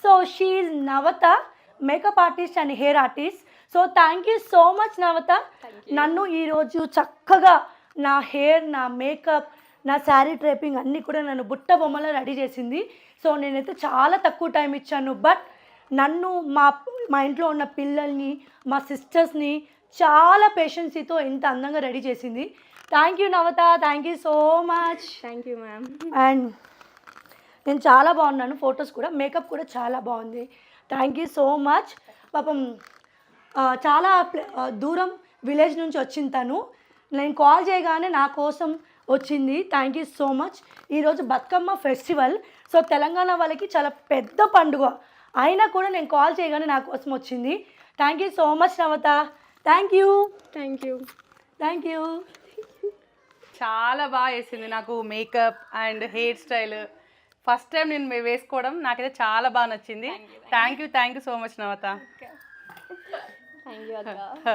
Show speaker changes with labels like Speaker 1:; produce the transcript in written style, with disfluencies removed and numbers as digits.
Speaker 1: So she is Navatha makeup artist and hair artist. So thank you so much Navatha, నన్ను ఈరోజు చక్కగా నా hair, నా మేకప్, నా శారీ డ్రేపింగ్ అన్నీ కూడా నన్ను బుట్ట బొమ్మలో రెడీ చేసింది. సో నేనైతే చాలా తక్కువ టైం ఇచ్చాను, బట్ నన్ను మా ఇంట్లో ఉన్న పిల్లల్ని, మా సిస్టర్స్ని చాలా పేషెన్సీతో ఎంత అందంగా రెడీ చేసింది. Thank you Navatha, thank you so much.
Speaker 2: Thank you ma'am.
Speaker 1: And నేను చాలా బాగున్నాను, ఫొటోస్ కూడా, మేకప్ కూడా చాలా బాగుంది. థ్యాంక్ యూ సో మచ్. పాపం చాలా దూరం విలేజ్ నుంచి వచ్చింది తను, నేను కాల్ చేయగానే నా కోసం వచ్చింది. Thank you so much. ఈరోజు బతుకమ్మ ఫెస్టివల్, సో తెలంగాణ వాళ్ళకి చాలా పెద్ద పండుగ, అయినా కూడా నేను కాల్ చేయగానే నా కోసం వచ్చింది. Thank you so much Navatha. Thank you.
Speaker 2: Thank you.
Speaker 1: Thank you.
Speaker 3: చాలా బాగా వేసింది నాకు makeup and hair style. First time నేను వేసుకోవడం నాకైతే చాలా బాగా నచ్చింది. Thank you so much Navatha.
Speaker 2: Thank you అక్క.